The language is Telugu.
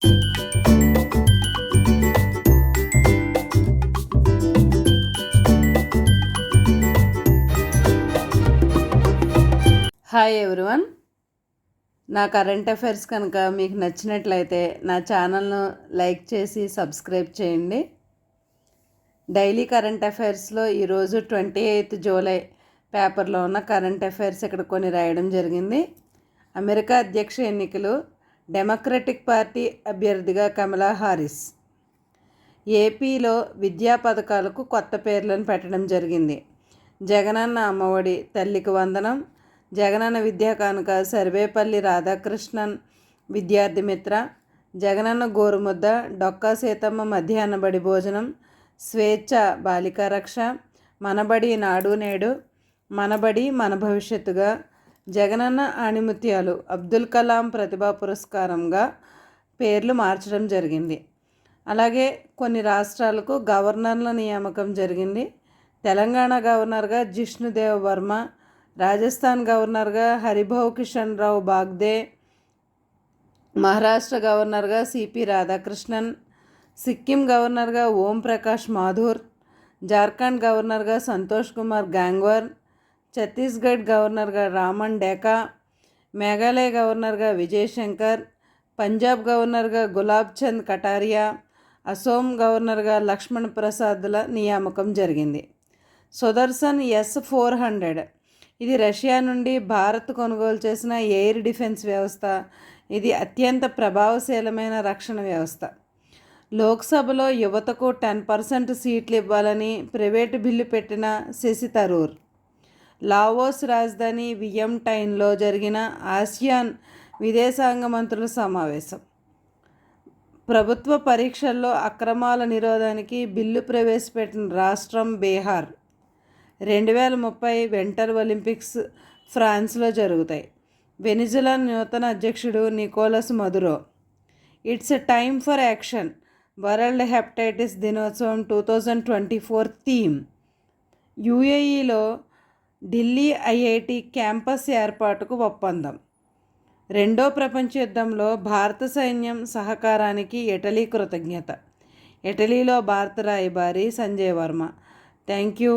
హాయ్ ఎవ్రీవన్, నా కరెంట్ అఫైర్స్ కనుక మీకు నచ్చినట్లయితే నా ఛానల్ను లైక్ చేసి సబ్స్క్రైబ్ చేయండి. డైలీ కరెంట్ అఫైర్స్లో ఈరోజు 28 జూలై పేపర్లో ఉన్న కరెంట్ అఫైర్స్ ఇక్కడ కొన్ని రాయడం జరిగింది. అమెరికా అధ్యక్ష ఎన్నికలు, డెమోక్రటిక్ పార్టీ అభ్యర్థిగా కమలా హారిస్. ఏపీలో విద్యా పథకాలకు కొత్త పేర్లను పెట్టడం జరిగింది. జగనన్న అమ్మఒడి, తల్లికి వందనం, జగనన్న విద్యా కానుక, సర్వేపల్లి రాధాకృష్ణన్ విద్యార్థి మిత్ర, జగనన్న గోరుముద్ద, డొక్కా సీతమ్మ మధ్యాహ్న బడి భోజనం, స్వేచ్ఛ బాలికా రక్ష, మనబడి నాడు నేడు, మనబడి మన భవిష్యత్తుగా, జగనన్న ఆణిముత్యాలు, అబ్దుల్ కలాం ప్రతిభా పురస్కారంగా పేర్లు మార్చడం జరిగింది. అలాగే కొన్ని రాష్ట్రాలకు గవర్నర్ల నియామకం జరిగింది. తెలంగాణ గవర్నర్గా జిష్ణుదేవ్ వర్మ, రాజస్థాన్ గవర్నర్గా హరిభౌ కిషన్ రావు బాగ్దే, మహారాష్ట్ర గవర్నర్గా సిపి రాధాకృష్ణన్, సిక్కిం గవర్నర్గా ఓం ప్రకాష్ మాథూర్, జార్ఖండ్ గవర్నర్గా సంతోష్ కుమార్ గాంగ్వార్, ఛత్తీస్గఢ్ గవర్నర్గా రామన్ డేకా, మేఘాలయ గవర్నర్గా విజయ్ శంకర్, పంజాబ్ గవర్నర్గా గులాబ్ చంద్ కటారియా, అసోం గవర్నర్గా లక్ష్మణ్ ప్రసాద్ల నియామకం జరిగింది. సుదర్శన్ S-400 ఇది రష్యా నుండి భారత్ కొనుగోలు చేసిన ఎయిర్ డిఫెన్స్ వ్యవస్థ. ఇది అత్యంత ప్రభావశీలమైన రక్షణ వ్యవస్థ. లోక్సభలో యువతకు 10% సీట్లు ఇవ్వాలని ప్రైవేటు బిల్లు పెట్టిన శశి థరూర్. లావోస్ రాజధాని వియంటైన్లో జరిగిన ఆసియాన్ విదేశాంగ మంత్రుల సమావేశం. ప్రభుత్వ పరీక్షల్లో అక్రమాల నిరోధానికి బిల్లు ప్రవేశపెట్టిన రాష్ట్రం బీహార్. 2030 వింటర్ ఒలింపిక్స్ ఫ్రాన్స్లో జరుగుతాయి. వెనిజులా నూతన అధ్యక్షుడు Nicolas Maduro. It's a time for action, world hepatitis దినోత్సవం 2024 థీమ్. యుఏఈలో ఢిల్లీ ఐఐటి క్యాంపస్ ఏర్పాటుకు ఒప్పందం. రెండో ప్రపంచ యుద్ధంలో భారత సైన్యం సహకారానికి ఇటలీ కృతజ్ఞత. ఇటలీలో భారత రాయబారి సంజయ్ వర్మ. Thank you.